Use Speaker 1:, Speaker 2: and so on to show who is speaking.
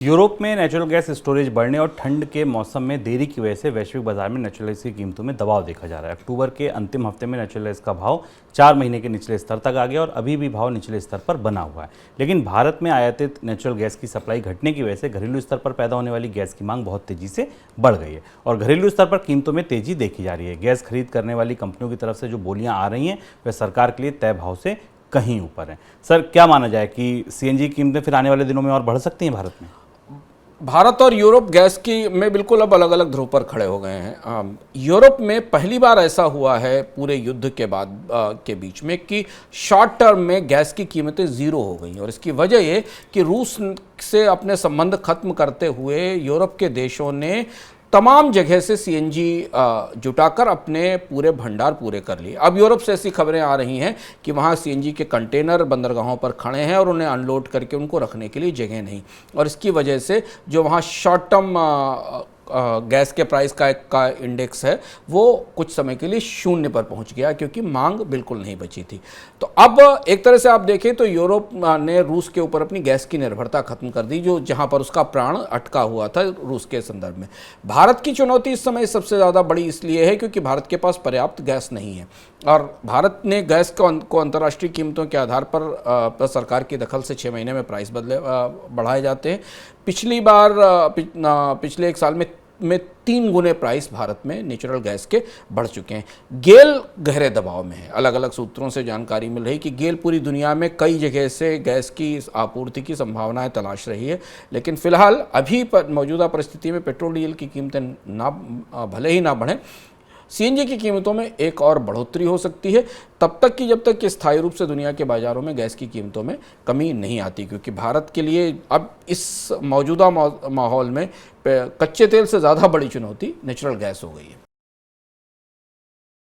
Speaker 1: Europe में natural gas storage बढ़ने और ठंड के मौसम में देरी की वजह से वैश्विक बाजार में नेचुरल गैस की कीमतों में दबाव देखा जा रहा है। अक्टूबर के अंतिम हफ्ते में नेचुरल गैस का भाव 4 महीने के निचले स्तर तक आ गया और अभी भी भाव निचले स्तर पर बना हुआ है। लेकिन भारत में आयातित नेचुरल गैस की सप्लाई घटने की वजह से घरेलू स्तर पर पैदा होने वाली गैस की मांग बहुत तेजी से बढ़ गई है और घरेलू स्तर पर कीमतों में तेजी देखी जा रही है। गैस खरीद करने वाली कंपनियों की तरफ से जो बोलियां आ रही हैं वह सरकार के लिए तय भाव से कहीं ऊपर है। सर, क्या माना जाए कि सीएनजी कीमतें फिर आने वाले दिनों में और बढ़ सकती हैं भारत में?
Speaker 2: भारत और यूरोप गैस की में बिल्कुल अब अलग अलग ध्रुव पर खड़े हो गए हैं। यूरोप में पहली बार ऐसा हुआ है पूरे युद्ध के बाद के बीच में कि शॉर्ट टर्म में गैस की कीमतें ज़ीरो हो गई और इसकी वजह ये कि रूस से अपने संबंध खत्म करते हुए यूरोप के देशों ने तमाम जगह से सीएनजी जुटाकर अपने पूरे भंडार पूरे कर लिए। अब यूरोप से ऐसी खबरें आ रही हैं कि वहाँ सीएनजी के कंटेनर बंदरगाहों पर खड़े हैं और उन्हें अनलोड करके उनको रखने के लिए जगह नहीं, और इसकी वजह से जो वहाँ शॉर्ट टर्म गैस के प्राइस का इंडेक्स है वो कुछ समय के लिए शून्य पर पहुंच गया क्योंकि मांग बिल्कुल नहीं बची थी। तो अब एक तरह से आप देखें तो यूरोप ने रूस के ऊपर अपनी गैस की निर्भरता खत्म कर दी, जो जहां पर उसका प्राण अटका हुआ था रूस के संदर्भ में। भारत की चुनौती इस समय सबसे ज़्यादा बड़ी इसलिए है क्योंकि भारत के पास पर्याप्त गैस नहीं है और भारत ने गैस को अंतर्राष्ट्रीय कीमतों के आधार पर सरकार की दखल से 6 महीने में प्राइस बढ़ाए जाते हैं। पिछली बार पिछले एक साल में 3 गुने प्राइस भारत में नेचुरल गैस के बढ़ चुके हैं। गेल गहरे दबाव में है। अलग अलग सूत्रों से जानकारी मिल रही कि गेल पूरी दुनिया में कई जगह से गैस की आपूर्ति की संभावनाएं तलाश रही है, लेकिन फिलहाल अभी मौजूदा परिस्थिति में पेट्रोल डीजल की कीमतें भले ही ना बढ़ें, सीएनजी की कीमतों में एक और बढ़ोतरी हो सकती है तब तक कि स्थायी रूप से दुनिया के बाजारों में गैस की कीमतों में कमी नहीं आती, क्योंकि भारत के लिए अब इस मौजूदा माहौल में कच्चे तेल से ज़्यादा बड़ी चुनौती नेचुरल गैस हो गई है।